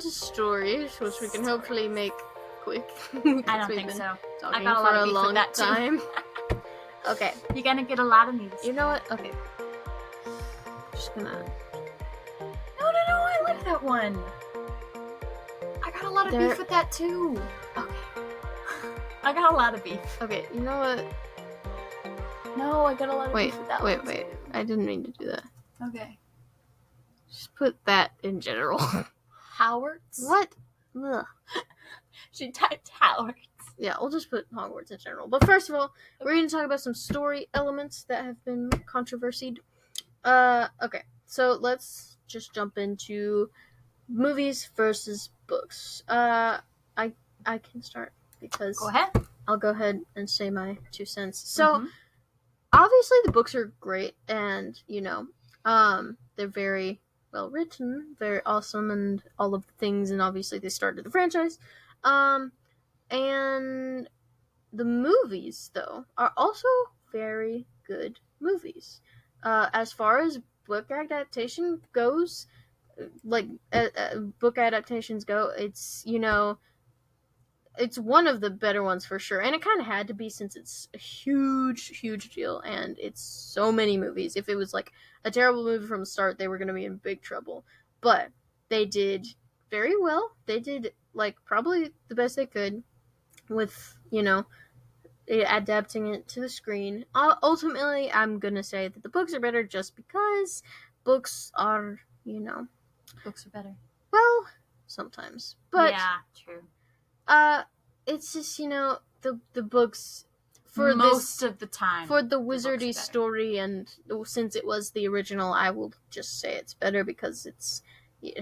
into stories, which we can hopefully make quick. I don't think so. I got a lot of beef long with that time. too. Okay. You're gonna get a lot of news. You know what? Okay. Just gonna. No, I like that one. I got a lot of beef with that too. Okay. I got a lot of beef. Okay, you know what? No, I got a lot of beef with that one. Wait. I didn't mean to do that. Okay. Just put that in general. Hogwarts? What? Ugh. She typed Hogwarts. Yeah, we'll just put Hogwarts in general. But first of all, we're going to talk about some story elements that have been controversied. Okay. So let's just jump into movies versus books. I can start because Go ahead. I'll go ahead and say my 2 cents. So obviously the books are great, and they're very well written, very awesome, and all of the things. And obviously they started the franchise. And the movies though are also very good movies. As far as book adaptation goes, book adaptations go, it's it's one of the better ones for sure, and it kind of had to be since it's a huge deal and it's so many movies. If it was like a terrible movie from the start, they were going to be in big trouble. But they did very well. They did probably the best they could with adapting it to the screen. Ultimately, I'm gonna say that the books are better just because books are Books are better. Well, sometimes, but yeah, true. It's just the books for most of the time for the wizardy story, and since it was the original, I will just say it's better because it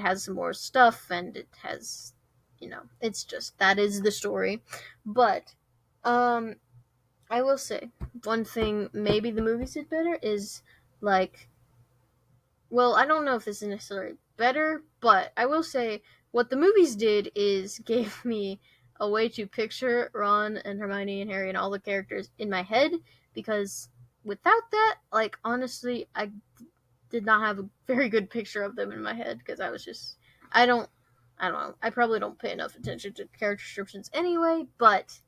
has some more stuff and it has it's just that is the story. But I will say one thing maybe the movies did better is well, I don't know if this is necessarily better, but I will say what the movies did is gave me a way to picture Ron and Hermione and Harry and all the characters in my head, because without that, honestly, I did not have a very good picture of them in my head, because I was just, I don't know, I probably don't pay enough attention to character descriptions anyway, but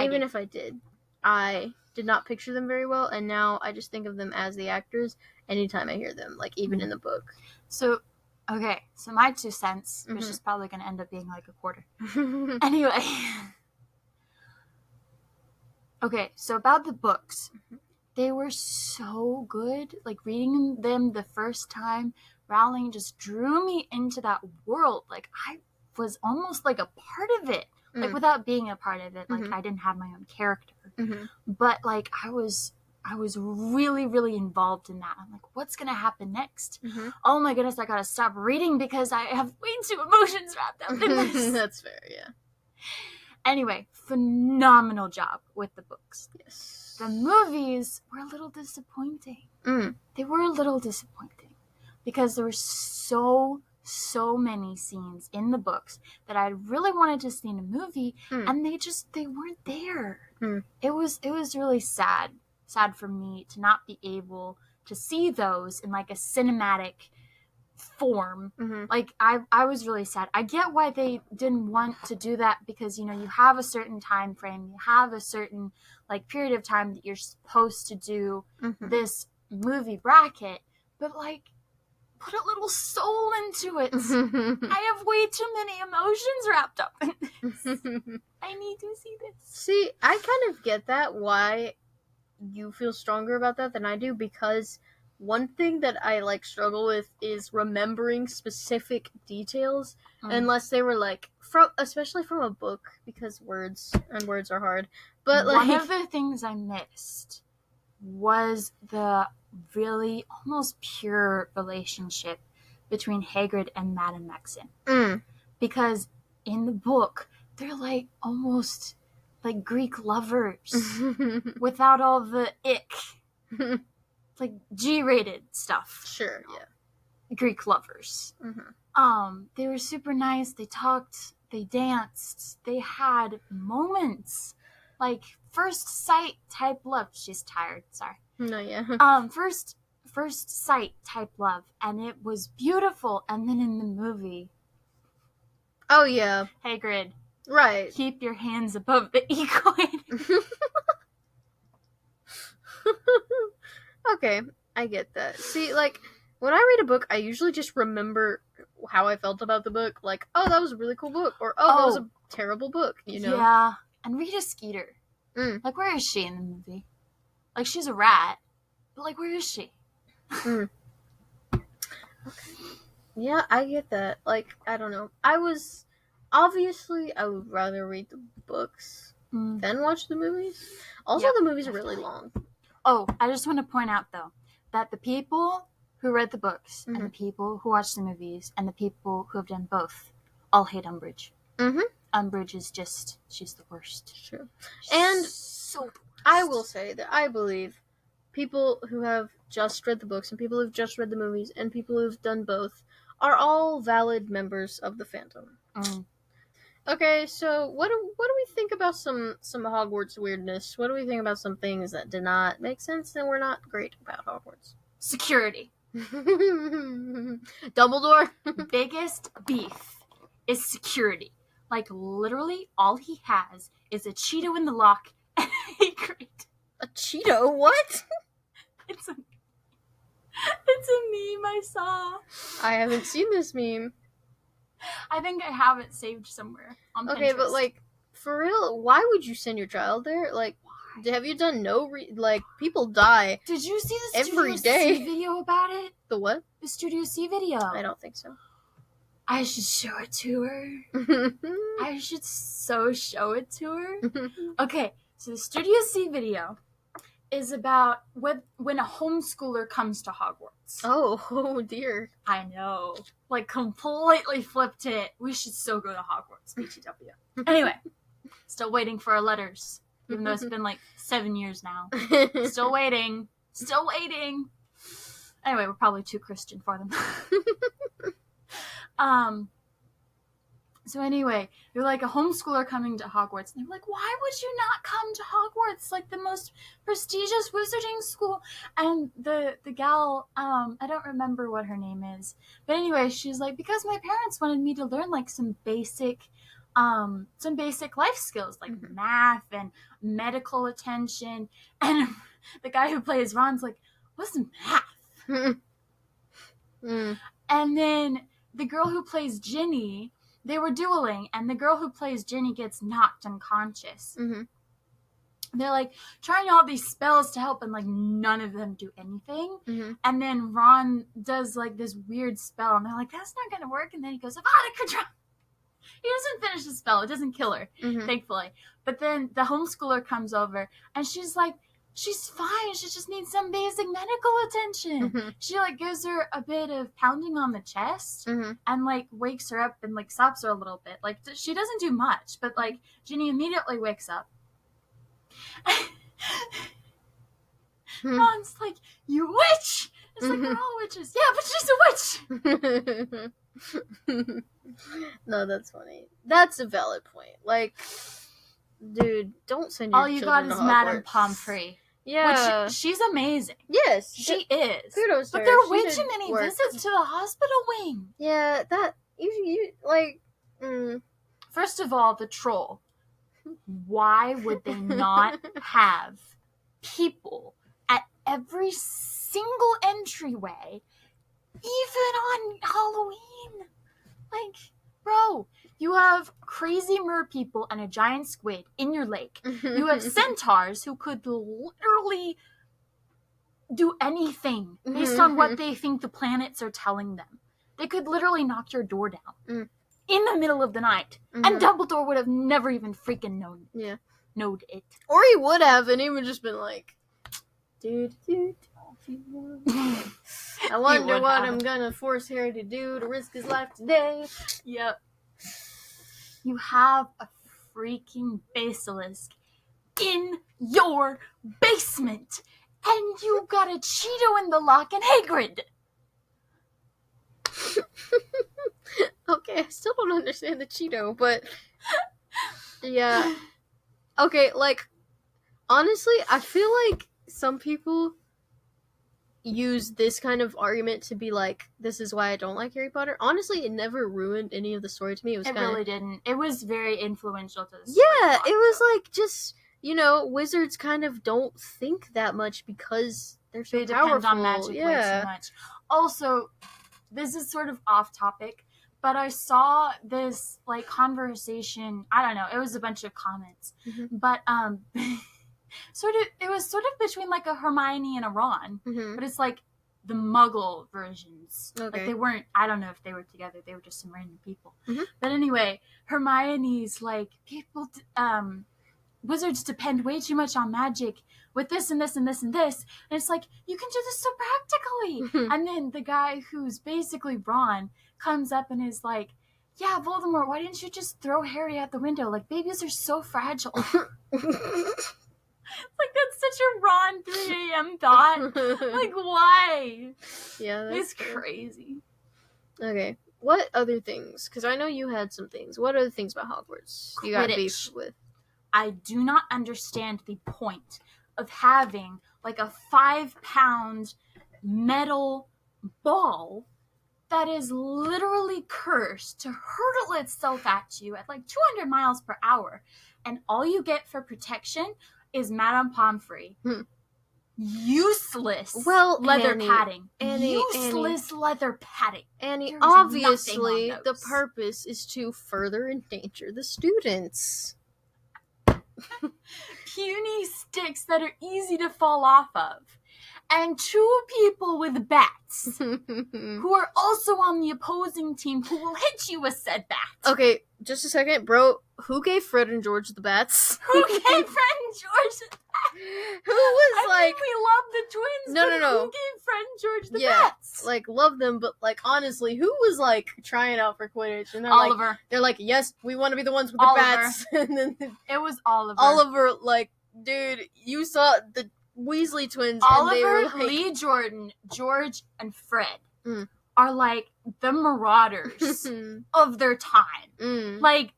even if I did, I did not picture them very well, and now I just think of them as the actors anytime I hear them, even in the book. So, okay, so my 2 cents, which is probably going to end up being a quarter. Anyway. Okay, so about the books. They were so good. Reading them the first time, Rowling just drew me into that world. I was almost a part of it. Without being a part of it. I didn't have my own character. But, I was really, really involved in that. I'm what's going to happen next? Oh my goodness, I got to stop reading because I have way too emotions wrapped up in this. That's fair, yeah. Anyway, phenomenal job with the books. Yes. The movies were a little disappointing. They were a little disappointing because there were so many scenes in the books that I really wanted to see in a movie, and they weren't there. It was really sad for me to not be able to see those in a cinematic form. I was really sad. I get why they didn't want to do that, because you have a certain time frame, you have a certain period of time that you're supposed to do this movie bracket, but put a little soul into it. I have way too many emotions wrapped up in this. I need to see this. See, I kind of get that, why you feel stronger about that than I do, because one thing that I struggle with is remembering specific details, unless they were especially from a book, because words are hard. But one of the things I missed was the really almost pure relationship between Hagrid and Madame Maxim. Because in the book, they're almost Greek lovers without all the ick. G-rated stuff. Sure, yeah. Greek lovers. They were super nice. They talked. They danced. They had moments. First sight type love. She's tired. Sorry. No, yeah. First sight type love. And it was beautiful. And then in the movie, Oh, yeah. Hagrid. Right. Keep your hands above the E49. Okay, I get that. See, like, when I read a book, I usually just remember how I felt about the book. Like, oh, that was a really cool book. Or, oh, that was a terrible book, you know? Yeah. And Rita Skeeter. Like, where is she in the movie? Like, she's a rat. But, like, where is she? Okay. Yeah, I get that. Like, I don't know. Obviously, I would rather read the books than watch the movies. Also, the movies are really long. Oh, I just want to point out, though, that the people who read the books and the people who watch the movies and the people who have done both all hate Umbridge. Umbridge is just, she's the worst. True. She's and so the worst. I will say that I believe people who have just read the books and people who've just read the movies and people who've done both are all valid members of the fandom. Okay, so what do we think about some Hogwarts weirdness? What do we think about some things that did not make sense and were not great about Hogwarts? Security. Dumbledore? Biggest beef is security. Like, literally, all he has is a Cheeto in the lock and a crate. A Cheeto? What? It's a meme I saw. I haven't seen this meme. I think I have it saved somewhere on Pinterest. Okay, but, like, for real, why would you send your child there? Like, have you done people die? Did you see the every Studio day. C video about it? The what? The Studio C video. I don't think so. I should show it to her. I should so show it to her. Okay, so the Studio C video is about when a homeschooler comes to Hogwarts. Oh dear. I know. Like, completely flipped it. We should still go to Hogwarts, BTW. Anyway, still waiting for our letters. Even though it's been like 7 years now. Still waiting. Still waiting. Anyway, we're probably too Christian for them. So anyway, they're like a homeschooler coming to Hogwarts. And they're like, why would you not come to Hogwarts? Like, the most prestigious wizarding school. And the gal, I don't remember what her name is. But anyway, she's like, because my parents wanted me to learn, like, some basic life skills, like math and medical attention. And the guy who plays Ron's like, what's math? And then the girl who plays Ginny, they were dueling, and the girl who plays Ginny gets knocked unconscious. They're, like, trying all these spells to help, and, like, none of them do anything. And then Ron does, like, this weird spell, and they're like, that's not gonna work. And then he goes, Avada Kedavra. He doesn't finish the spell. It doesn't kill her, thankfully. But then the homeschooler comes over, and she's like, she's fine. She just needs some basic medical attention. She, like, gives her a bit of pounding on the chest and, like, wakes her up and, like, stops her a little bit. Like, she doesn't do much, but, like, Ginny immediately wakes up. Ron's like, you witch! It's like, we're all witches. Yeah, but she's a witch! No, that's funny. That's a valid point. Like, dude, don't send your all you got children is to Madame Hogwarts. Pomfrey. Yeah. Which, she's amazing. Yes. She is. Kudos to but her. there are She way did too many work. visits to the hospital wing. Yeah, that, you like, First of all, the troll. Why would they not have people at every single entryway, even on Halloween? Like, bro, you have crazy mer people and a giant squid in your lake. You have centaurs who could literally do anything based on what they think the planets are telling them. They could literally knock your door down in the middle of the night, and Dumbledore would have never even freaking known it. Or he would have, and he would just been like, dude. I wonder what I'm gonna force Harry to do to risk his life today. Yep. You have a freaking basilisk in your basement, and you got a Cheeto in the lock and Hagrid. Okay, I still don't understand the Cheeto, but yeah. Okay, like, honestly, I feel like some people use this kind of argument to be like, this is why I don't like Harry Potter. Honestly, it never ruined any of the story to me. It really didn't. It was very influential to the story. Yeah, it was like just, wizards kind of don't think that much because they're so powerful. Depend on magic way too much. Also, this is sort of off topic, but I saw this like conversation. I don't know. It was a bunch of comments, but it was sort of between like a Hermione and a Ron, but it's like the Muggle versions. Okay. Like they weren't. I don't know if they were together. They were just some random people. But anyway, Hermione's like wizards depend way too much on magic with this and this and this and this, and it's like, you can do this so practically. And then the guy who's basically Ron comes up and is like, yeah, Voldemort, why didn't you just throw Harry out the window? Like, babies are so fragile. Like, that's such a Ron 3 a.m. thought. Like, why? Yeah, it's crazy. Okay, what other things? Because I know you had some things. What other things about Hogwarts you got beef with? I do not understand the point of having like a 5-pound metal ball that is literally cursed to hurtle itself at you at like 200 miles per hour, and all you get for protection is Madame Pomfrey. Useless leather padding. Useless leather padding. Annie, obviously the purpose is to further endanger the students. Puny sticks that are easy to fall off of. And 2 people with bats who are also on the opposing team who will hit you with said bats. Okay, just a second, bro. Who gave Fred and George the bats? Who gave Fred and George the bats? Who was I mean, we love the twins. No. Who gave Fred and George the bats? Like, love them, but like, honestly, who was like trying out for Quidditch? And Oliver. They're like, yes, we want to be the ones with the bats. And then it was Oliver. Oliver, like, dude, you saw the Weasley twins. Oliver, and they were like... Lee Jordan, George, and Fred are like the marauders of their time. Like,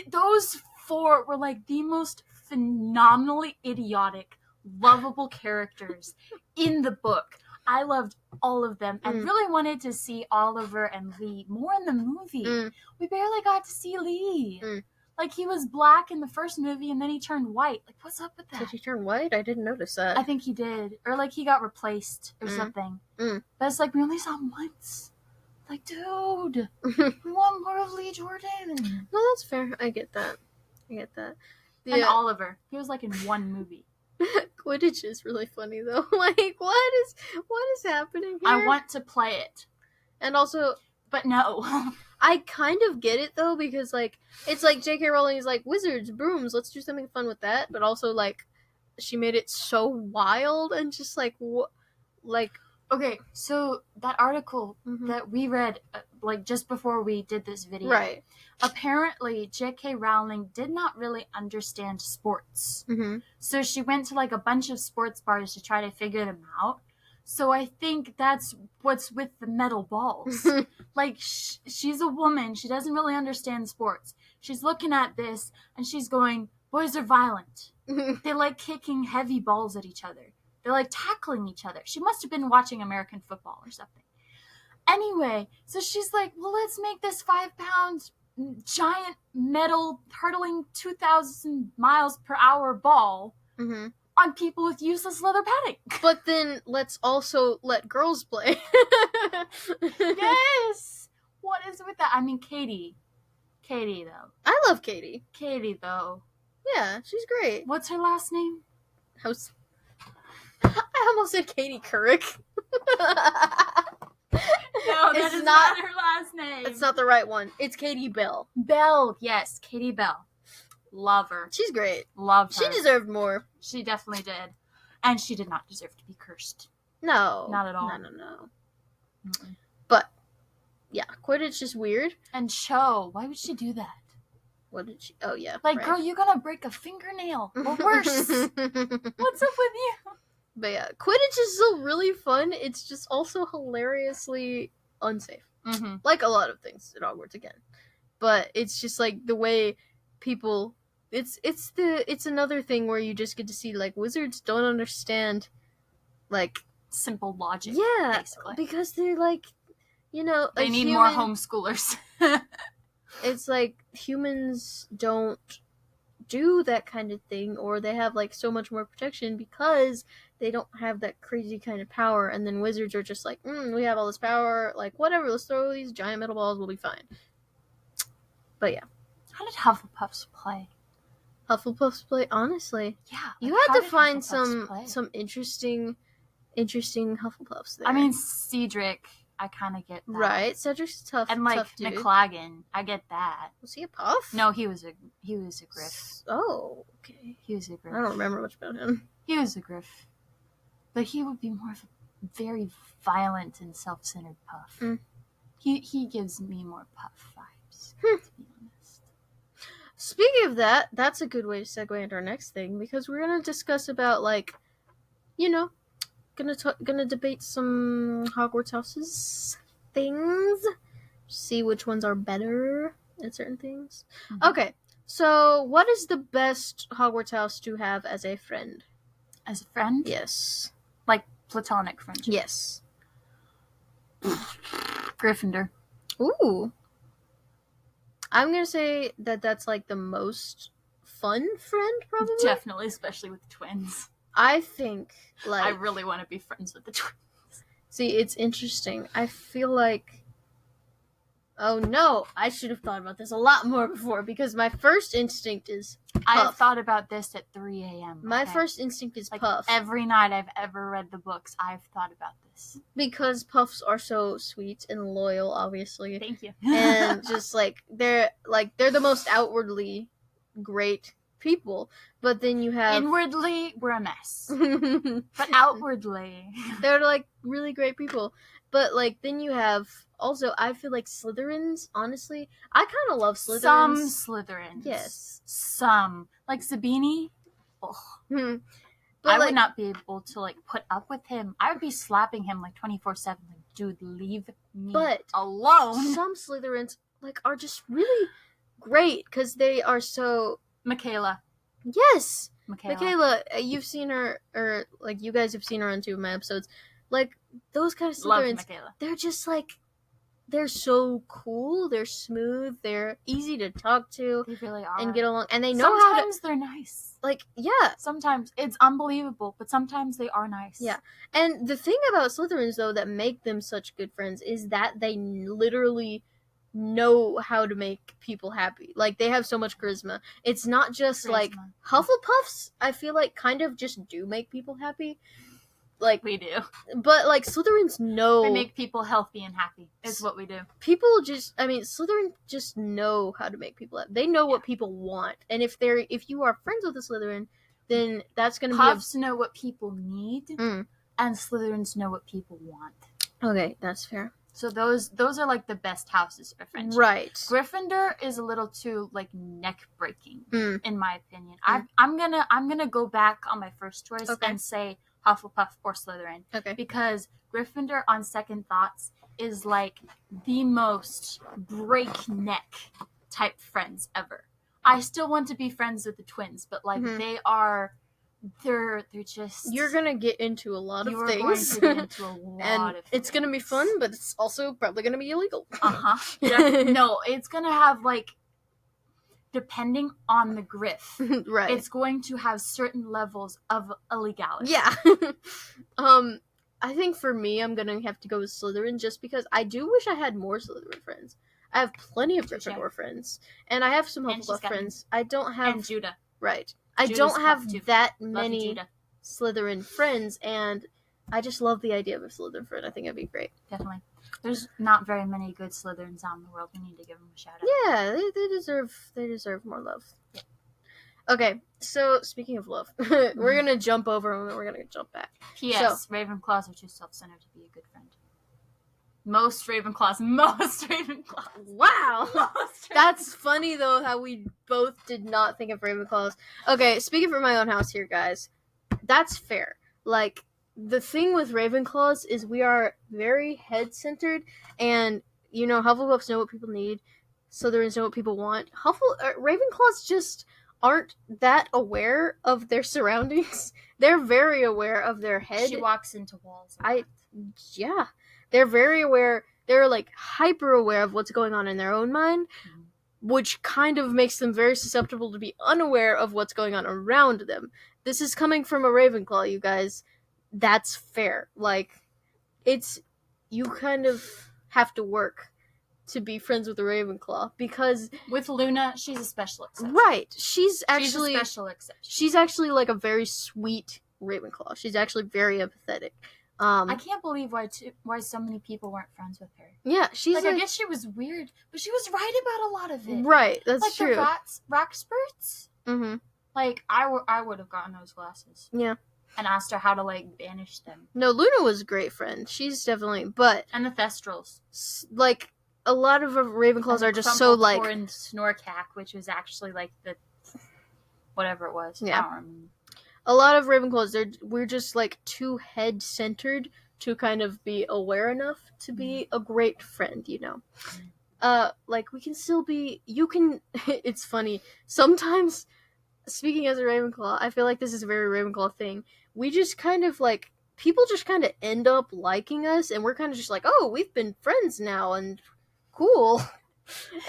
those 4 were like the most phenomenally idiotic, lovable characters in the book. I loved all of them and really wanted to see Oliver and Lee more in the movie. We barely got to see Lee. Like, he was black in the first movie, and then he turned white. Like, what's up with that? Did he turn white? I didn't notice that. I think he did. Or, like, he got replaced or something. But it's like, we only saw him once. Like, dude, we want more of Lee Jordan. No, that's fair. I get that. And Oliver. He was, like, in 1 movie. Quidditch is really funny, though. Like, what is happening here? I want to play it. And also... But no. I kind of get it, though, because, like, it's like J.K. Rowling is like, wizards, brooms, let's do something fun with that. But also, like, she made it so wild and just, like, what, like... Okay, so that article that we read, like, just before we did this video. Right. Apparently, J.K. Rowling did not really understand sports. So she went to, like, a bunch of sports bars to try to figure them out. So I think that's what's with the metal balls. Like, she's a woman. She doesn't really understand sports. She's looking at this, and she's going, boys are violent. They like kicking heavy balls at each other. They're like tackling each other. She must have been watching American football or something. Anyway, so she's like, well, let's make this 5-pound giant metal hurtling 2,000 miles per hour ball on people with useless leather padding. But then let's also let girls play. Yes! What is with that? I mean, Katie, though. I love Katie. Katie, though. Yeah, she's great. What's her last name? I almost said Katie Couric. No, that is not her last name. It's not the right one. It's Katie Bell. Bell, yes, Katie Bell. Love her. She's great. Love her. She deserved more. She definitely did. And she did not deserve to be cursed. No. Not at all. No. But, yeah, Quidditch is weird. And Cho, why would she do that? What did she... Oh, yeah. Like, right. girl, you're gonna break a fingernail. Or worse. What's up with you? But yeah, Quidditch is still really fun. It's just also hilariously unsafe. Like a lot of things at Hogwarts, again. But it's just, like, the way people... It's another thing where you just get to see, like, wizards don't understand, like, simple logic. Yeah, basically. because they're like, they need more homeschoolers. It's like humans don't do that kind of thing, or they have like so much more protection because they don't have that crazy kind of power, and then wizards are just like, we have all this power, like whatever, let's throw these giant metal balls, we'll be fine. But yeah. How did Hufflepuffs play? Honestly, Yeah, you had to find some interesting Hufflepuffs there. I mean, Cedric, I kind of get that. Right, Cedric's tough, and like tough dude. McLaggen, I get that. Was he a Puff? No, he was a Griff. Oh, okay. He was a Griff. I don't remember much about him. He was a Griff, but he would be more of a very violent and self-centered Puff. He gives me more Puff vibes, to be honest. Speaking of that, that's a good way to segue into our next thing, because we're gonna discuss about, like, gonna debate some Hogwarts houses things, see which ones are better at certain things. Okay, so what is the best Hogwarts house to have as a friend? As a friend? Yes. Like platonic friendship? Yes. Gryffindor. Ooh. I'm gonna say that that's like the most fun friend, probably. Definitely, especially with twins. I think, like, I really want to be friends with the twins. See, it's interesting. I feel like, oh no, I should have thought about this a lot more before, because my first instinct is Puff. I have thought about this at 3 a.m. My first instinct is like Puff. Every night I've ever read the books, I've thought about this. Because Puffs are so sweet and loyal, obviously. Thank you. And just like they're the most outwardly great people, but then you have inwardly we're a mess. But outwardly they're like really great people. But like then you have also, I feel like Slytherins, honestly, I kind of love Slytherins. Some Slytherins. Yes. Some. Like Zabini. But I would not be able to like put up with him. I would be slapping him like 24/7. Like, dude, leave me alone. Some Slytherins like are just really great because they are so. Michaela. Yes. Michaela, you've seen her, or like you guys have seen her on 2 of my episodes. Like those kind of Slytherins, they're just like, they're so cool. They're smooth. They're easy to talk to. They really are. And get along. And they know how to. Sometimes they're nice. Like, yeah. Sometimes it's unbelievable, but sometimes they are nice. Yeah. And the thing about Slytherins, though, that make them such good friends is that they literally know how to make people happy. Like, they have so much charisma. It's not just like Hufflepuffs, I feel like, kind of just do make people happy. Like, we do. But like Slytherins know, we make people healthy and happy is what we do. People just, I mean, Slytherin just know how to make people happy. They know what people want. And if you are friends with a Slytherin, then that's going to be Puffs know what people need, and Slytherins know what people want. Okay, that's fair. So those are like the best houses for friendship. Right. Gryffindor is a little too like neck breaking in my opinion. I'm gonna go back on my first choice and say Hufflepuff or Slytherin. Okay. Because Gryffindor, on second thoughts, is like the most breakneck type friends ever. I still want to be friends with the twins, but like they're just. You're gonna get into a lot of things. You're going to get into a lot of things. It's gonna be fun, but it's also probably gonna be illegal. No, it's gonna have like, depending on the Griff, right? It's going to have certain levels of illegality. Yeah. I think for me, I'm gonna have to go with Slytherin just because I do wish I had more Slytherin friends. I have plenty of Gryffindor friends, and I have some Hufflepuff friends. I don't have and Judah. Right. I don't have that many Slytherin friends, and I just love the idea of a Slytherin friend. I think it'd be great. Definitely. There's not very many good Slytherins out in the world. We need to give them a shout out. Yeah, they deserve more love. Yeah. Okay, so speaking of love, we're gonna jump over and then we're gonna jump back. P.S. Ravenclaws are too self-centered to be a good friend. Most Ravenclaws. Wow. That's funny, though, how we both did not think of Ravenclaws. Okay, speaking for my own house here, guys, that's fair. Like, the thing with Ravenclaws is we are very head-centered, and, Hufflepuffs know what people need, Slytherins know what people want. Ravenclaws just aren't that aware of their surroundings. They're very aware of their head. She walks into walls. Yeah. They're very aware. They're like hyper aware of what's going on in their own mind, which kind of makes them very susceptible to be unaware of what's going on around them. This is coming from a Ravenclaw, you guys. That's fair. Like, you kind of have to work to be friends with a Ravenclaw, because with Luna, she's a special exception. Right. She's a special exception. She's actually like a very sweet Ravenclaw. She's actually very empathetic. I can't believe why so many people weren't friends with her. Yeah, she's like I guess she was weird, but she was right about a lot of it. Right, that's like true. Like the rock spurts. Mm-hmm. Like I would have gotten those glasses. Yeah. And asked her how to like banish them. No, Luna was a great friend. She's definitely, but and the Thestrals. Like a lot of Ravenclaws are just so like. And Snorkack, which was actually like the whatever it was. Yeah. I don't remember. A lot of Ravenclaws, we're just like too head centered to kind of be aware enough to be a great friend, you know. Like we can still be. You can. It's funny sometimes. Speaking as a Ravenclaw, I feel like this is a very Ravenclaw thing. We just kind of like, people just kind of end up liking us, and we're kind of just like, oh, we've been friends now, and cool.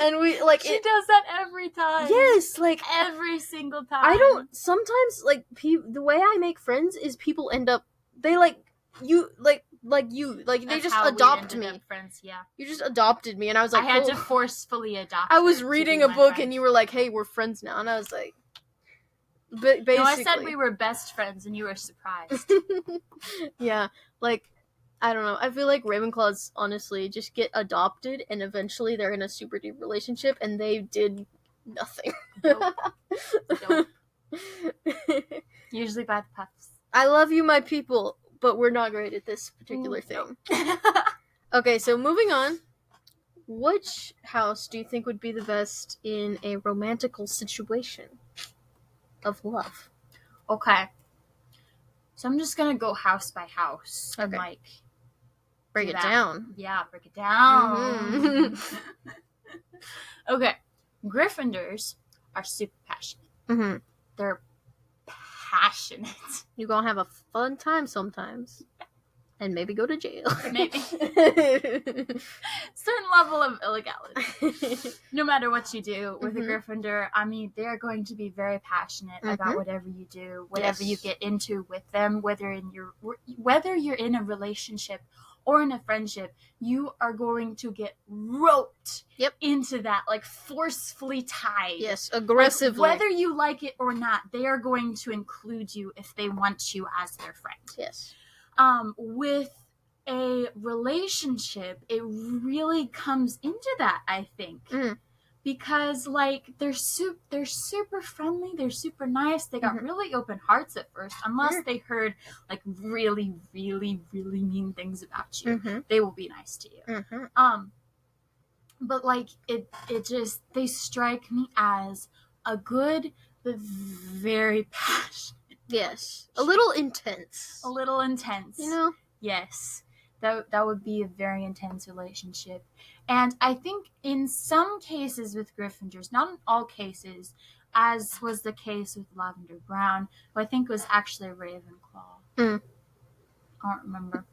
And we, like... She does that every time. Yes, like... Every single time. I don't... Sometimes, like, the way I make friends is people end up... They, like, you... Like you. Like, That's they just how adopt we me. ended up friends, yeah. You just adopted me, and I was like, I had cool. to forcefully adopt I was her reading to a be my book, friend. and you were like, hey, we're friends now. And I was like... Basically. No, I said we were best friends, and you were surprised. Yeah, like, I don't know. I feel like Ravenclaws, honestly, just get adopted, and eventually they're in a super deep relationship, and they did nothing. Nope. Usually by the puffs. I love you, my people, but we're not great at this particular thing. Okay, so moving on. Which house do you think would be the best in a romantical situation of love? Okay. So I'm just gonna go house by house. Okay. And, like, break it down. Yeah, break it down. Mm-hmm. Okay. Gryffindors are super passionate. Mm-hmm. They're passionate. You're gonna have a fun time sometimes. And maybe go to jail. Maybe. Certain level of illegality. No matter what you do with a Gryffindor, I mean, they're going to be very passionate about whatever you do, whatever you get into with them, whether you're in a relationship or in a friendship, you are going to get roped into that, like forcefully tied. Yes, aggressively. Like, whether you like it or not, they are going to include you if they want you as their friend. Yes. With a relationship, it really comes into that, I think. Because, like, they're super friendly, they're super nice, they got really open hearts at first, unless they heard, like, really, really, really mean things about you. They will be nice to you. But, like, it just, they strike me as a good, but very passionate. Yes. A little intense. A little intense. You know? Yes. That would be a very intense relationship. And I think in some cases with Gryffindors, not in all cases, as was the case with Lavender Brown, who I think was actually a Ravenclaw. I don't remember.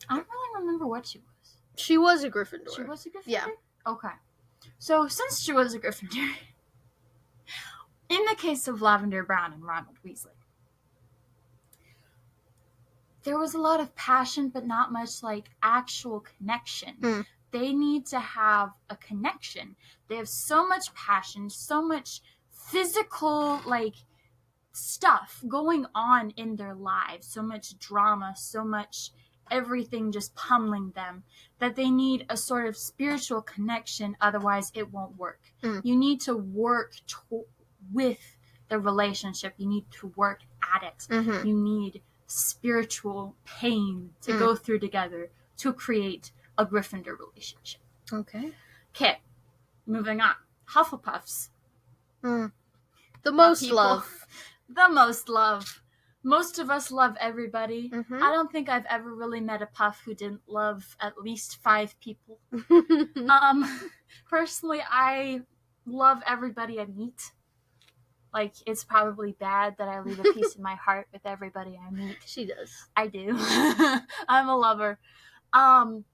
I don't really remember what she was. She was a Gryffindor. She was a Gryffindor? Yeah. Okay. So, since she was a Gryffindor, in the case of Lavender Brown and Ronald Weasley, there was a lot of passion, but not much, like, actual connection. They need to have a connection. They have so much passion, so much physical, like, stuff going on in their lives, so much drama, so much everything just pummeling them, that they need a sort of spiritual connection, otherwise it won't work. You need to work with the relationship. You need to work at it. You need spiritual pain to go through together to create a Gryffindor relationship. Okay, moving on. Hufflepuffs. The most love. The most love. Most of us love everybody. I don't think I've ever really met a puff who didn't love at least 5 people. Personally, I love everybody I meet. Like, it's probably bad that I leave a piece in my heart with everybody I meet. She does. I do. I'm a lover. But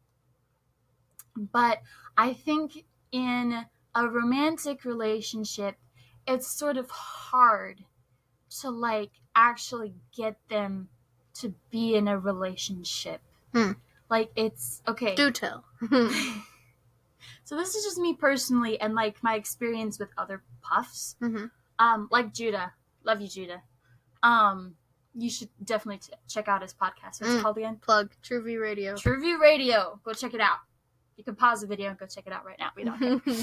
I think in a romantic relationship, it's sort of hard to, like, actually get them to be in a relationship. Like, it's, okay. Do tell. So this is just me personally and, like, my experience with other puffs. Like Judah. Love you, Judah. You should definitely check out his podcast. What's it called again? Plug. True View Radio. True View Radio. Go check it out. You can pause the video and go check it out right now. We don't care.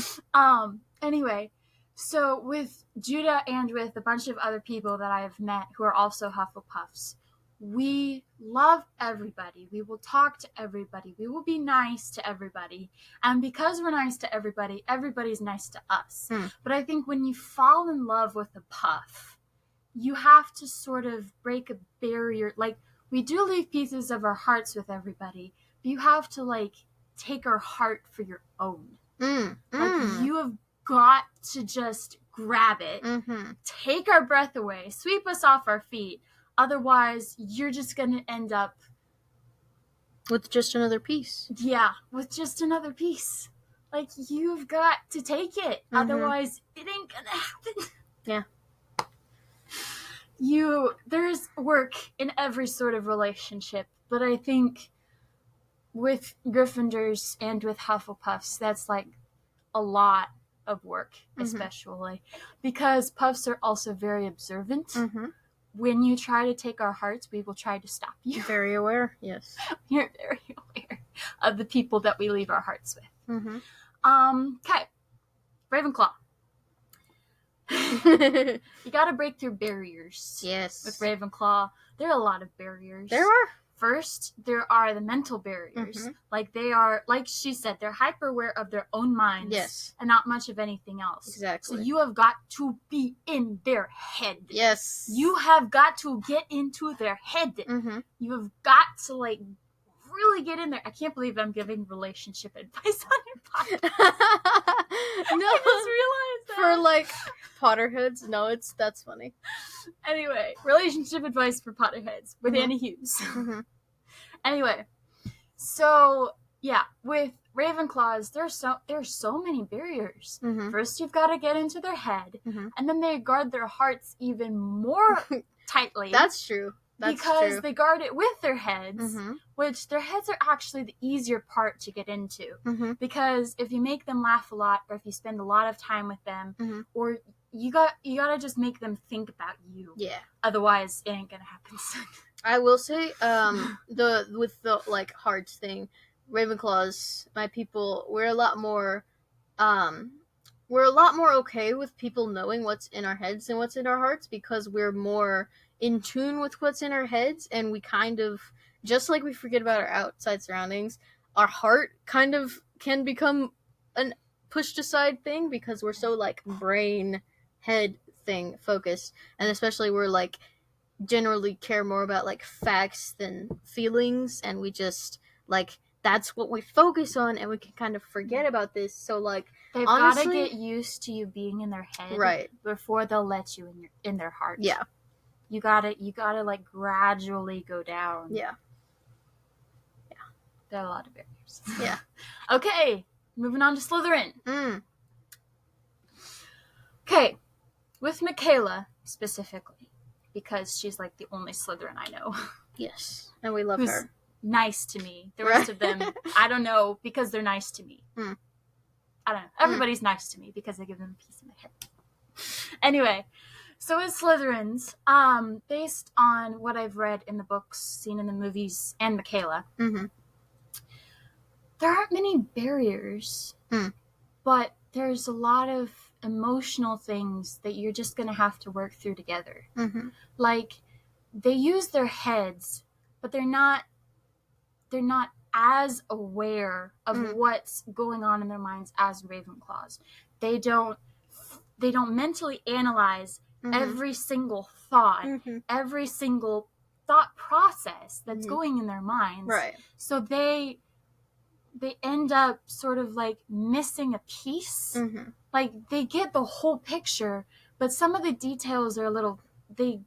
Anyway, so with Judah and with a bunch of other people that I have met who are also Hufflepuffs, we love everybody. We will talk to everybody. We will be nice to everybody. And because we're nice to everybody, everybody's nice to us. But I think when you fall in love with a puff, you have to sort of break a barrier. Like, we do leave pieces of our hearts with everybody, but you have to, like, take our heart for your own. Like, you have got to just grab it, take our breath away, sweep us off our feet. Otherwise, you're just going to end up with just another piece. Yeah, with just another piece. Like, you've got to take it. Otherwise, it ain't going to happen. Yeah. There's work in every sort of relationship, but I think with Gryffindors and with Hufflepuffs, that's, like, a lot of work, especially. Because puffs are also very observant. When you try to take our hearts, we will try to stop you. Very aware, yes. You're very aware of the people that we leave our hearts with. Okay. Ravenclaw. You gotta break through barriers. Yes. With Ravenclaw. There are a lot of barriers. There are. First, there are the mental barriers. Like, they are, like she said, they're hyper aware of their own minds. Yes. And not much of anything else. Exactly. So you have got to be in their head. Yes. You have got to get into their head. You have got to, like, really get in there. I can't believe I'm giving relationship advice on your podcast. No. I just realized that. For, like, Potterheads? No, that's funny. Anyway, relationship advice for Potterheads with Annie Hughes. Anyway, so, yeah, with Ravenclaws, there's so many barriers. First, you've got to get into their head, and then they guard their hearts even more tightly. That's true. Because they guard it with their heads, which their heads are actually the easier part to get into. Because if you make them laugh a lot, or if you spend a lot of time with them, or you gotta just make them think about you. Yeah. Otherwise, it ain't gonna happen soon. I will say, with the, like, hearts thing, Ravenclaws, my people, we're a lot more okay with people knowing what's in our heads and what's in our hearts, because we're more in tune with what's in our heads, and we kind of, just like we forget about our outside surroundings, our heart kind of can become an pushed aside thing, because we're so, like, brain head thing focused, and especially we're, like, generally care more about, like, facts than feelings, and we just, like, that's what we focus on, and we can kind of forget about this. So, like, they've honestly, gotta get used to you being in their head, right, before they'll let you in their heart. Yeah. You gotta like, gradually go down. Yeah. There are a lot of barriers. Yeah. Okay, moving on to Slytherin. Okay, with Michaela specifically, because she's, like, the only Slytherin I know. Yes, and we love Who's her. Nice to me. The rest of them, I don't know, because they're nice to me. I don't know. Everybody's nice to me because I give them a piece of my head. Anyway, so as Slytherins, based on what I've read in the books, seen in the movies, and Michaela, there aren't many barriers, but there's a lot of emotional things that you're just going to have to work through together. Like, they use their heads, but they're not as aware of what's going on in their minds as Ravenclaws. They don't mentally analyze every single thought, every single thought process that's going in their minds. Right. So they end up sort of, like, missing a piece. Like, they get the whole picture, but some of the details are a little, they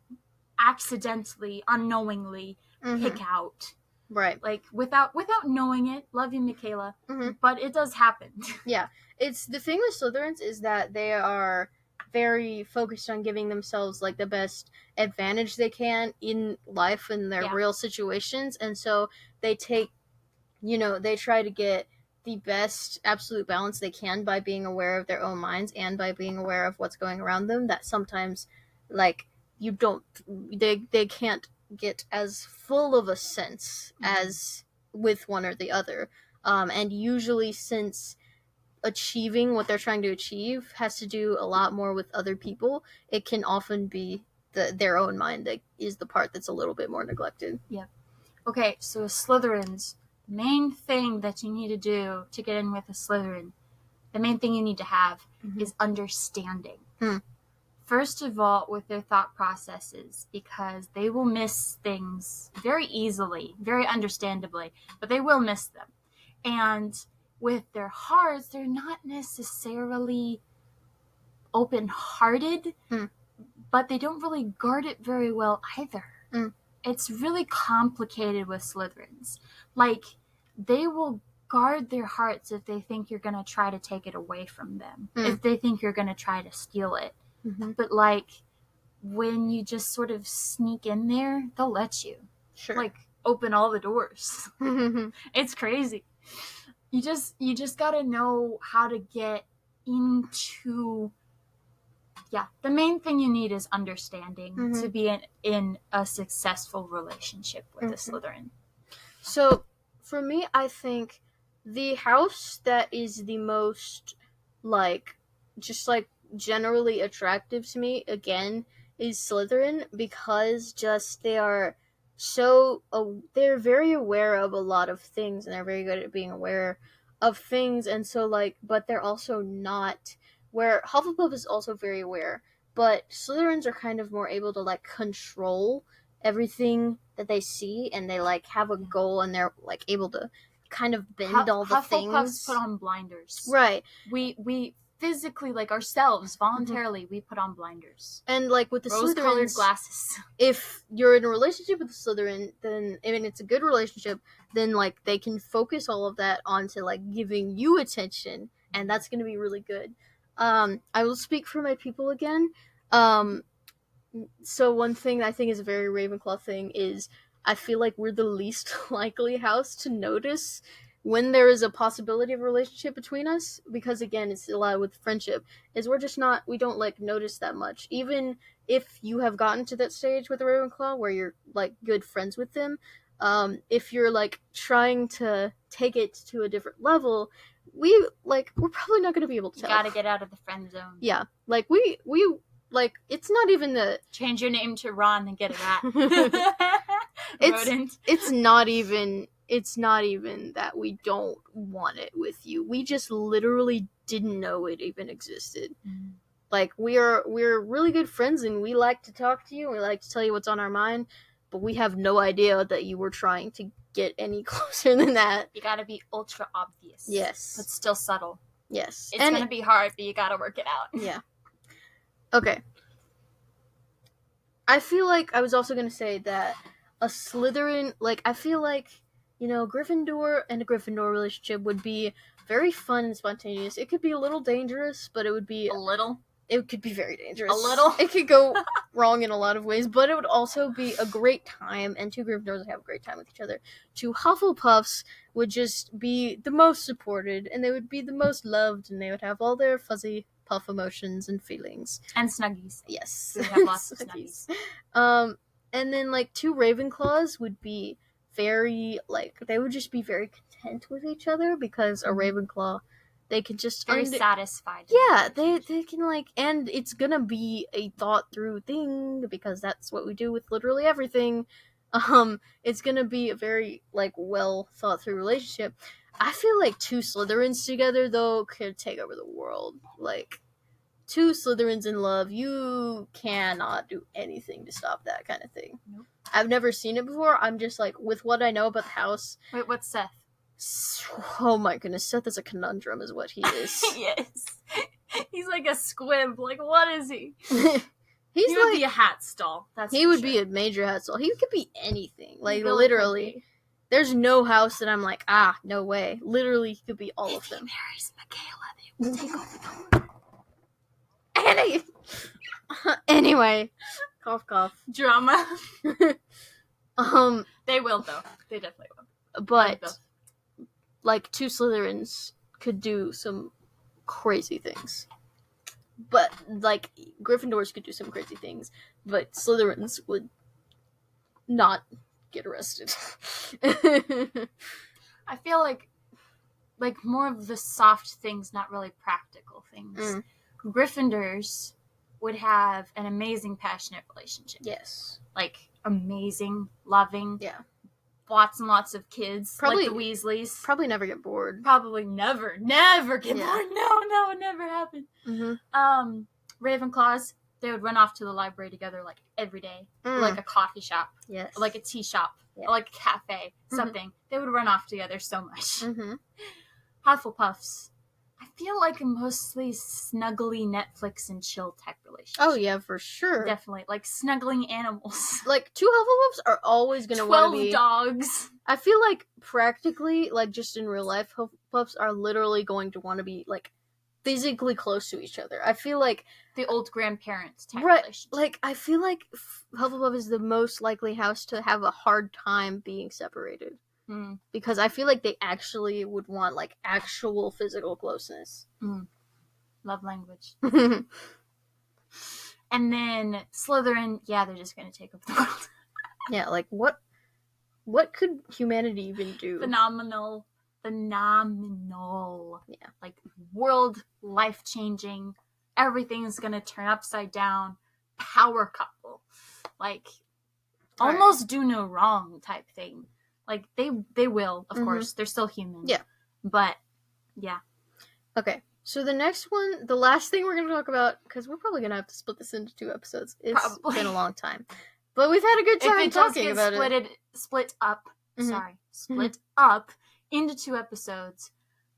accidentally, unknowingly pick out. Right. Like, without knowing it. Love you, Michaela. But it does happen. Yeah. It's the thing with Slytherins is that they are very focused on giving themselves like the best advantage they can in life in their real situations, and so they take, they try to get the best absolute balance they can by being aware of their own minds and by being aware of what's going around them, that sometimes like you don't they can't get as full of a sense as with one or the other. And usually, since achieving what they're trying to achieve has to do a lot more with other people, it can often be their own mind that is the part that's a little bit more neglected. Yep. Okay, so Slytherins, the main thing that you need to do to get in with a Slytherin, the main thing you need to have is understanding. First of all, with their thought processes, because they will miss things very easily, very understandably, but they will miss them. And with their hearts, they're not necessarily open-hearted, but they don't really guard it very well either. It's really complicated with Slytherins. Like, they will guard their hearts if they think you're going to try to take it away from them, if they think you're going to try to steal it. But, like, when you just sort of sneak in there, they'll let you. Sure. Like, open all the doors. It's crazy. You just got to know how to get into... Yeah, the main thing you need is understanding to be in a successful relationship with a Slytherin. So, for me, I think the house that is the most, just generally attractive to me, again, is Slytherin, because they are they're very aware of a lot of things, and they're very good at being aware of things, and so, but they're also not... Where Hufflepuff is also very aware, but Slytherins are kind of more able to, control everything that they see, and they, have a goal, and they're, able to kind of bend all the things. Hufflepuffs put on blinders. Right. We physically, ourselves, voluntarily, we put on blinders. And, with the rose-colored glasses. If you're in a relationship with a Slytherin, then, it's a good relationship, then, they can focus all of that onto, giving you attention, and that's going to be really good. I will speak for my people again. So one thing I think is a very Ravenclaw thing is I feel like we're the least likely house to notice when there is a possibility of a relationship between us, because again, it's a lot with friendship, is we don't notice that much. Even if you have gotten to that stage with a Ravenclaw where you're good friends with them, if you're trying to take it to a different level, we're probably not going to be able to tell. You gotta get out of the friend zone. Yeah. We it's not even the... Change your name to Ron and get a rat. It's not even that we don't want it with you. We just literally didn't know it even existed. We're really good friends, and we like to talk to you, and we like to tell you what's on our mind, but we have no idea that you were trying to get any closer than that. You gotta be ultra obvious. Yes. But still subtle. Yes. It's gonna be hard, but you gotta work it out. Yeah. Okay. I feel like I was also gonna say that a Slytherin, I feel like, Gryffindor and a Gryffindor relationship would be very fun and spontaneous. It could be a little dangerous, but it would be... A little? It could be very dangerous. A little? It could go wrong in a lot of ways, but it would also be a great time, and two Gryffindors would have a great time with each other. Two Hufflepuffs would just be the most supported, and they would be the most loved, and they would have all their fuzzy puff emotions and feelings. And Snuggies. Yes. We have lots of Snuggies. And then, two Ravenclaws would be very, they would just be very content with each other, because a Ravenclaw... They can just... Very satisfied. Yeah, they can, and it's gonna be a thought-through thing, because that's what we do with literally everything. It's gonna be a very, well-thought-through relationship. I feel like two Slytherins together, though, could take over the world. Two Slytherins in love, you cannot do anything to stop that kind of thing. Nope. I've never seen it before. I'm just, with what I know about the house... Wait, what's Seth? Oh my goodness, Seth is a conundrum is what he is. Yes. He's like a squib. Like, what is he? He would be a hat stall. He would be a major hat stall. He could be anything. Like, literally. There's no house that I'm like, no way. Literally, he could be all of them. If he marries Michaela, they will take over the world. Anyway. Cough, cough. Drama. They will, though. They definitely will. But, like, 2 Slytherins could do some crazy things. But, like, Gryffindors could do some crazy things. But Slytherins would not get arrested. I feel like more of the soft things, not really practical things. Gryffindors would have an amazing, passionate relationship. Yes. Like, amazing, loving. Yeah. Lots and lots of kids. Probably, like the Weasleys. Probably never get bored. Probably never get bored. No, it never happened. Mm-hmm. Ravenclaws, they would run off to the library together, like, every day. Like a coffee shop. Yes. Or like a tea shop. Or like a cafe. Something. They would run off together so much. Hufflepuffs, I feel like mostly snuggly Netflix and chill type relationship. Oh, yeah, for sure. Definitely. Like, snuggling animals. Like, 2 Hufflepuffs are always going to want to be... 12 dogs. I feel like, practically, like, just in real life, Hufflepuffs are literally going to want to be, like, physically close to each other. I feel like... The old grandparents type relationship. Like, I feel like Hufflepuff is the most likely house to have a hard time being separated. Because I feel like they actually would want, like, actual physical closeness. Love language. And then Slytherin, they're just going to take over the world. Yeah, like, what could humanity even do? Phenomenal. Yeah. Like, world, life-changing, everything's going to turn upside down, power couple. Like, almost do no wrong type thing. Like, they will, of course. They're still human. Yeah. But, yeah. Okay. So the next one, the last thing we're going to talk about, because we're probably going to have to split this into 2 episodes. It's been a long time. But we've had a good time talking about it. Split up into 2 episodes.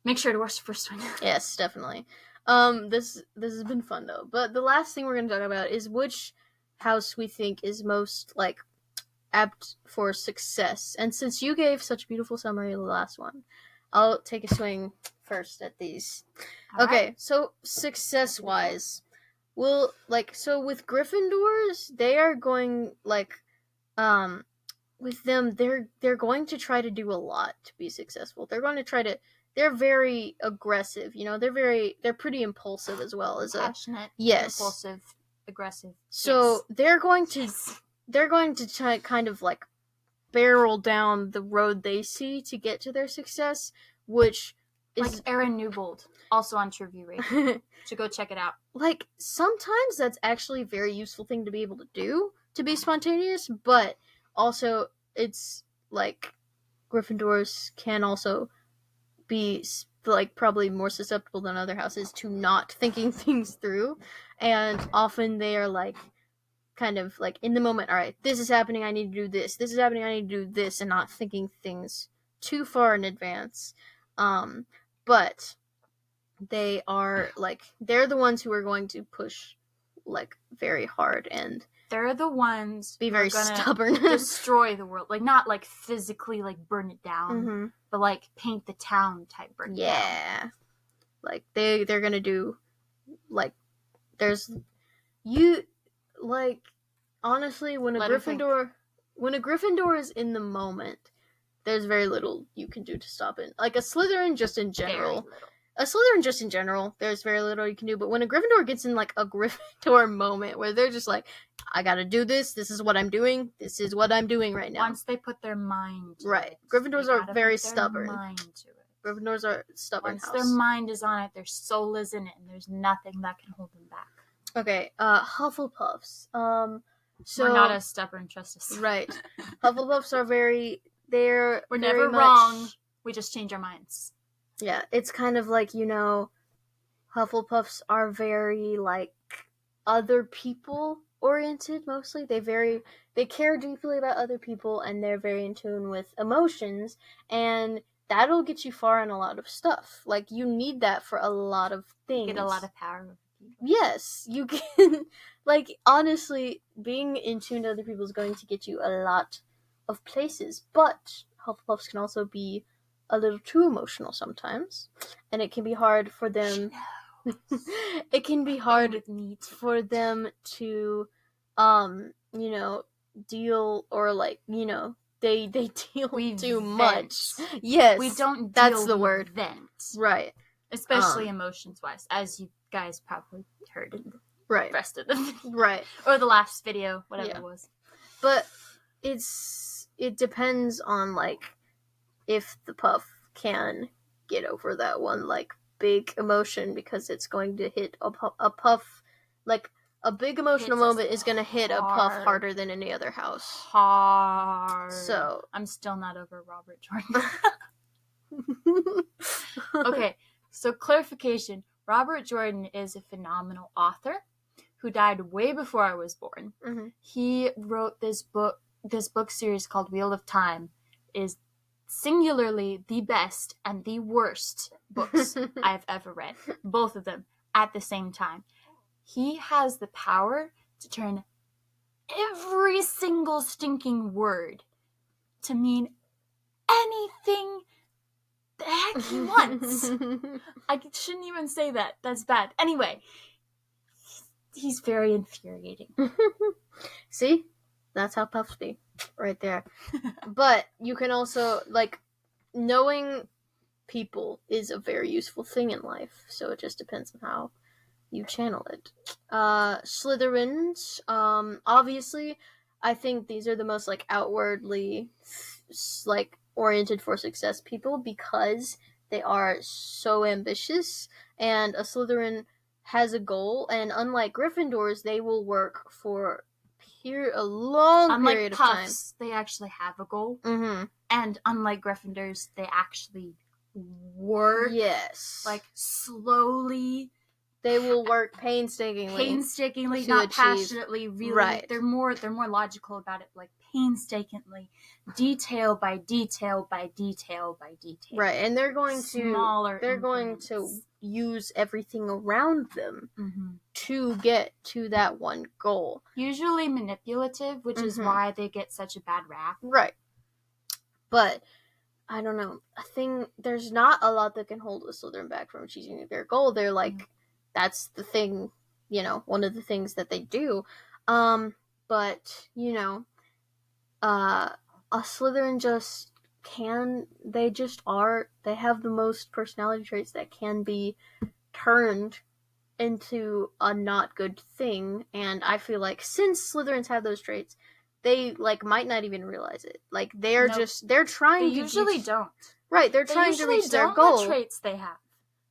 Make sure to watch the first one. Yes, definitely. This has been fun, though. But the last thing we're going to talk about is which house we think is most, like, apt for success. And since you gave such a beautiful summary of the last one, I'll take a swing first at these. Okay, so success-wise, so with Gryffindors, they are going, like, with them, they're going to try to do a lot to be successful. They're going to try to, they're very aggressive, they're pretty impulsive as well as passionate, impulsive, aggressive. So they're going to try, kind of, like, barrel down the road they see to get to their success, which is... Like Aaron Newbold, also on Trivia Radio. So go check it out. Like, sometimes that's actually a very useful thing to be able to do, to be spontaneous, but also it's, like, Gryffindors can also be, like, probably more susceptible than other houses to not thinking things through, and often they are, like, kind of, like, in the moment, alright, this is happening, I need to do this is happening, I need to do this, and not thinking things too far in advance. But they are, like, they're the ones who are going to push, like, very hard, and they're the ones be very stubborn. Destroy the world. Like, not, like, physically, like, burn it down, but, like, paint the town type burn it down. Yeah. Like, they're gonna do, like, like, honestly, when a Gryffindor is in the moment, there's very little you can do to stop it. Like, a Slytherin just in general, there's very little you can do, but when a Gryffindor gets in, like, a Gryffindor moment where they're just like, I gotta do this is what I'm doing, right now. Once they put their mind to right. it. Gryffindors are very stubborn. Mind to it. Gryffindors are stubborn. Once their mind is on it, their soul is in it, and there's nothing that can hold them back. Okay, Hufflepuffs. So we're not as stubborn, trust us. Right. Hufflepuffs are we're never much, wrong. We just change our minds. Yeah, it's kind of like, Hufflepuffs are very, like, other people oriented mostly. They care deeply about other people, and they're very in tune with emotions, and that'll get you far in a lot of stuff. Like, you need that for a lot of things. You get a lot of power over people. Yes, you can. Like, honestly, being in tune to other people is going to get you a lot of places. But Hufflepuffs can also be a little too emotional sometimes, and it can be hard for them. It can be hard for them to, deal, or like, they deal too much. Yes, we don't deal, that's the word. Vent, right? Especially emotions wise, as you guys probably heard in the rest of the video, right, or the last video, whatever it was. But it depends on, like, if the puff can get over that one, like, big emotion, because it's going to hit a puff, like, a big emotional moment is going to hit a puff harder than any other house. Hard. So I'm still not over Robert Jordan. Okay, so clarification. Robert Jordan is a phenomenal author who died way before I was born. Mm-hmm. He wrote this book series called Wheel of Time. Is singularly the best and the worst books I've ever read. Both of them at the same time. He has the power to turn every single stinking word to mean anything the heck he wants. I shouldn't even say that. That's bad. Anyway, he's very infuriating. See? That's how puffs be. Right there. But you can also, like, knowing people is a very useful thing in life. So it just depends on how you channel it. Slytherins, obviously, I think these are the most, like, outwardly, like, oriented for success people, because they are so ambitious, and a Slytherin has a goal, and unlike Gryffindors, they will work for a long period of time. Unlike Puffs, they actually have a goal. Mm-hmm. And unlike Gryffindors, they actually work. Yes. Like, slowly. They will work painstakingly, not achieve. Passionately. Really, right? They're more logical about it. Like, painstakingly, detail by detail by detail by detail. Right, and they're going to use everything around them to get to that one goal. Usually manipulative, which is why they get such a bad rap. Right, but I don't know. There's not a lot that can hold a Slytherin back from achieving their goal. They're like. That's the thing, one of the things that they do. But, a Slytherin just they have the most personality traits that can be turned into a not good thing. And I feel like since Slytherins have those traits, they, like, might not even realize it. Like, they're trying to... They usually don't. Right, they're trying to reach their goal. The traits they have.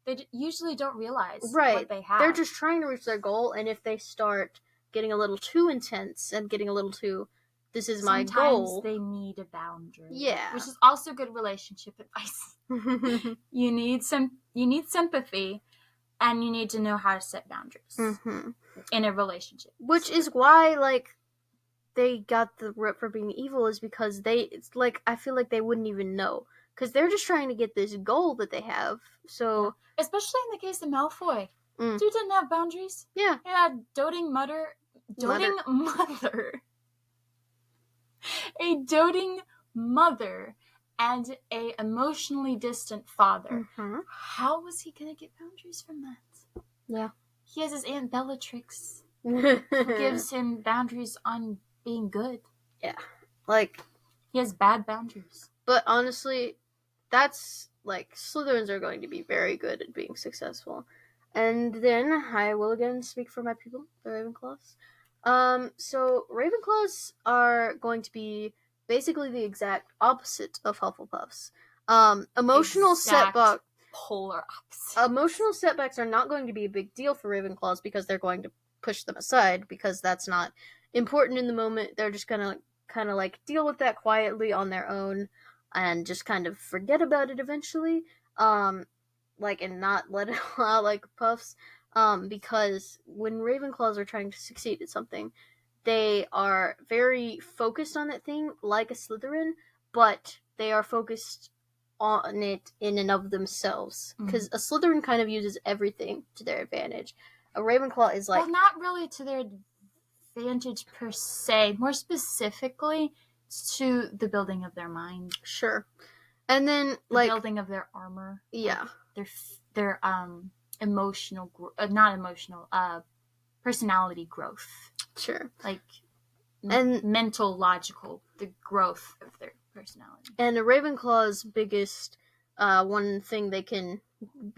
They usually don't realize what they have. They're just trying to reach their goal, and if they start getting a little too intense and getting a little too, this is my goal. Sometimes they need a boundary. Yeah. Which is also good relationship advice. You need sympathy, and you need to know how to set boundaries in a relationship. Which is why, like, they got the rep for being evil, is because I feel like they wouldn't even know. Because they're just trying to get this goal that they have, so... Yeah. Especially in the case of Malfoy. Dude didn't have boundaries. Yeah. He had doting mother. A doting mother and a emotionally distant father. How was he going to get boundaries from that? Yeah. He has his Aunt Bellatrix, who gives him boundaries on being good. Yeah. Like... He has bad boundaries. But honestly... That's, like, Slytherins are going to be very good at being successful. And then, I will again speak for my people, the Ravenclaws. So, Ravenclaws are going to be basically the exact opposite of Hufflepuffs. Emotional setbacks... Polar opposite. Emotional setbacks are not going to be a big deal for Ravenclaws because they're going to push them aside, because that's not important in the moment. They're just gonna kind of, like, deal with that quietly on their own. And just kind of forget about it eventually, and not let it out like Puffs, because when Ravenclaws are trying to succeed at something, they are very focused on that thing, like a Slytherin, but they are focused on it in and of themselves. Because a Slytherin kind of uses everything to their advantage. A Ravenclaw is like... Well, not really to their advantage per se. More specifically, to the building of their mind. Sure. And then, the building of their armor. Yeah. Like their emotional... not emotional. Personality growth. Sure. Like... and mental, logical, the growth of their personality. And a Ravenclaw's biggest one thing they can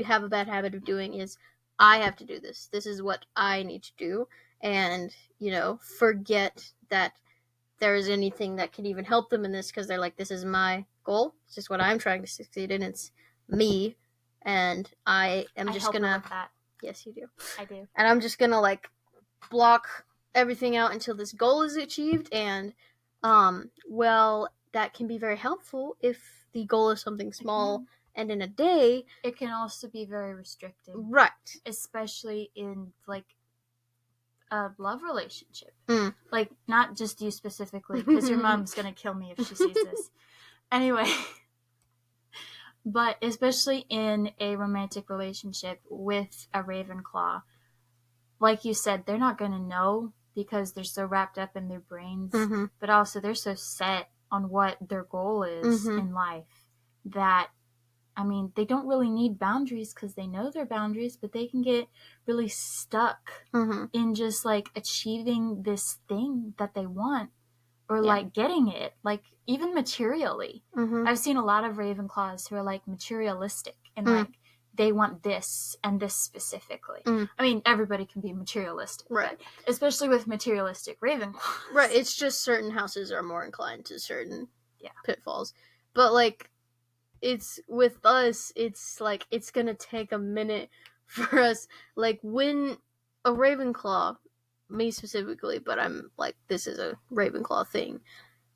have a bad habit of doing is, I have to do this. This is what I need to do. And, forget that there is anything that could even help them in this, because they're like, this is my goal. It's just what I'm trying to succeed in. It's me. And I am just going to... Yes, you do. I do. And I'm just going to, block everything out until this goal is achieved, and that can be very helpful if the goal is something small and in a day. It can also be very restricting, right? Especially in a love relationship, like not just you specifically, because your mom's gonna kill me if she sees this. Anyway, but especially in a romantic relationship with a Ravenclaw, like you said, they're not gonna know, because they're so wrapped up in their brains, but also they're so set on what their goal is in life that, they don't really need boundaries, because they know their boundaries, but they can get really stuck in just, achieving this thing that they want, or, getting it, even materially. I've seen a lot of Ravenclaws who are, materialistic, and, they want this and this specifically. Everybody can be materialistic. Right. Especially with materialistic Ravenclaws. Right. It's just certain houses are more inclined to certain pitfalls. But, it's with us, it's, it's going to take a minute for us. When a Ravenclaw, me specifically, but I'm, this is a Ravenclaw thing.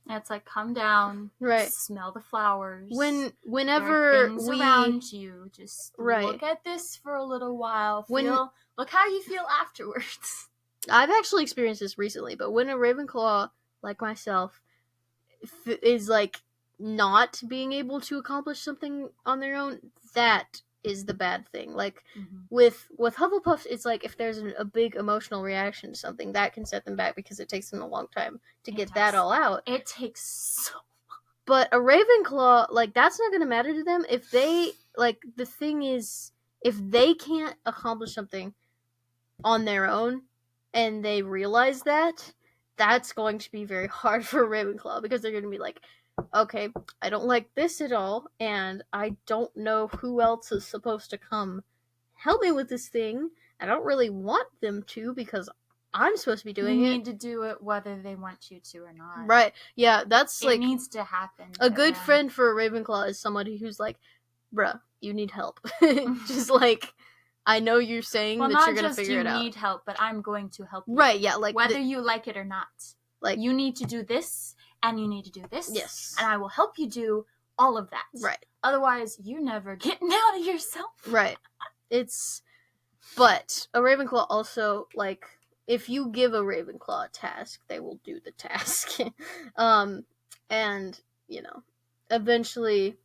It's come down, right? Smell the flowers. Whenever there are things around you, just look at this for a little while. Look how you feel afterwards. I've actually experienced this recently, but when a Ravenclaw, like myself, is not being able to accomplish something on their own, that is the bad thing. With Hufflepuffs, it's if there's a big emotional reaction to something, that can set them back, because it takes them a long time to get that all out. It takes so long. But a Ravenclaw, that's not going to matter to them. If they, the thing is, if they can't accomplish something on their own, and they realize that, that's going to be very hard for a Ravenclaw, because they're going to be okay, I don't like this at all, and I don't know who else is supposed to come help me with this thing. I don't really want them to, because I'm supposed to be doing it. You need to do it whether they want you to or not. Right. Yeah, that's it needs to happen. A good friend for a Ravenclaw is somebody who's bruh, you need help. Just I know you're saying that you're going to figure it out. Not just you need help, but I'm going to help you. Right, yeah. Whether you like it or not. You need to do this, and you need to do this. Yes. And I will help you do all of that. Right. Otherwise, you're never getting out of yourself. Right. But a Ravenclaw also, if you give a Ravenclaw a task, they will do the task. And, eventually,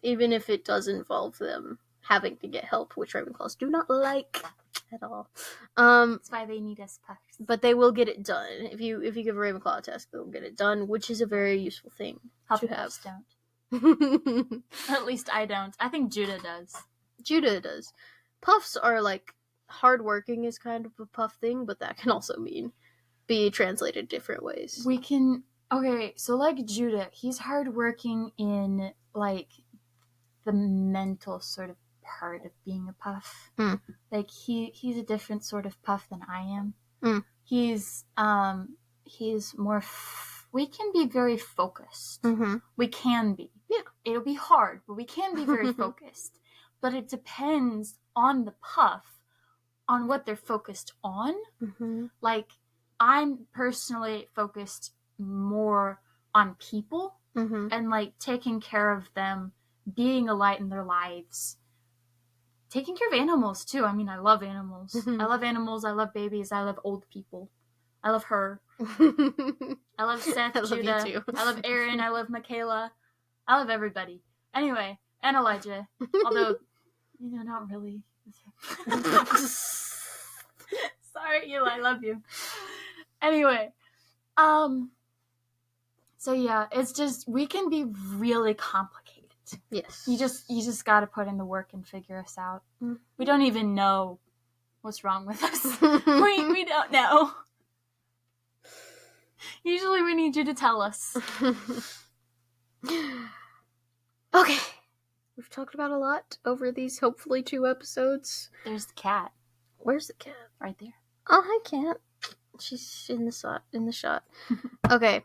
even if it does involve them having to get help, which Ravenclaws do not like at all. That's why they need us puffs. But they will get it done. If you give a Ravenclaw a task, they'll get it done, which is a very useful thing to have. Don't. At least I don't. I think Judah does. Judah does. Puffs are hardworking is kind of a puff thing, but that can also be translated different ways. So Judah, he's hardworking in the mental sort of part of being a puff. He's a different sort of puff than I am. He's more we can be very focused. We can be. Yeah. It'll be hard, but we can be very focused. But it depends on the puff, on what they're focused on. I'm personally focused more on people and taking care of them, being a light in their lives. Taking care of animals, too. I love animals. I love animals. I love babies. I love old people. I love her. I love Seth, Judah. I love Aaron. I love Michaela. I love everybody. Anyway, and Elijah. Although, not really. Sorry, Eli, I love you. Anyway, so yeah, it's just, we can be really complicated. Yes. You just gotta put in the work and figure us out. Mm-hmm. We don't even know what's wrong with us. we don't know. Usually we need you to tell us. Okay. We've talked about a lot over these, hopefully, 2 episodes. There's the cat. Where's the cat? Right there. Oh, hi, cat. She's in the shot. Okay.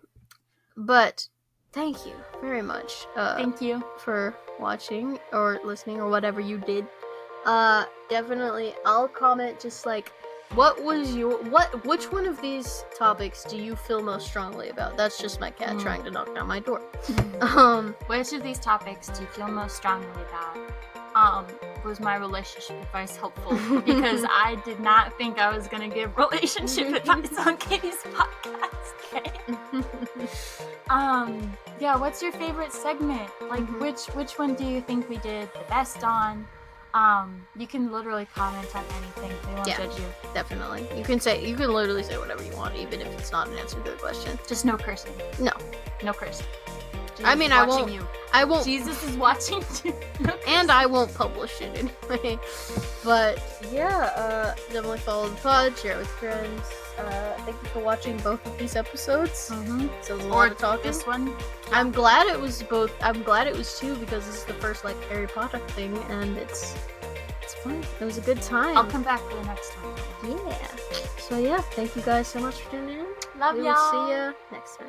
But thank you very much. Thank you for watching or listening or whatever you did. Definitely, I'll comment just like, which one of these topics do you feel most strongly about? That's just my cat trying to knock down my door. Which of these topics do you feel most strongly about? Was my relationship advice helpful? Because I did not think I was gonna give relationship advice on Katie's podcast. Okay. Yeah, what's your favorite segment? Like, which one do you think we did the best on? You can literally comment on anything. They won't judge you. Definitely. You can literally say whatever you want, even if it's not an answer to the question. Just no cursing. No cursing. Jesus I mean, I won't. You. I won't. Jesus is watching too. And I won't publish it anyway. But yeah, definitely follow the pod, share it with friends. Thank you for watching both of these episodes. Mm-hmm. So there's a lot of talking. This one. I'm glad it was both. I'm glad it was 2 because this is the first like Harry Potter thing, and it's fun. It was a good time. I'll come back for the next one. Yeah. So yeah, thank you guys so much for tuning in. Love we y'all. will see ya next time.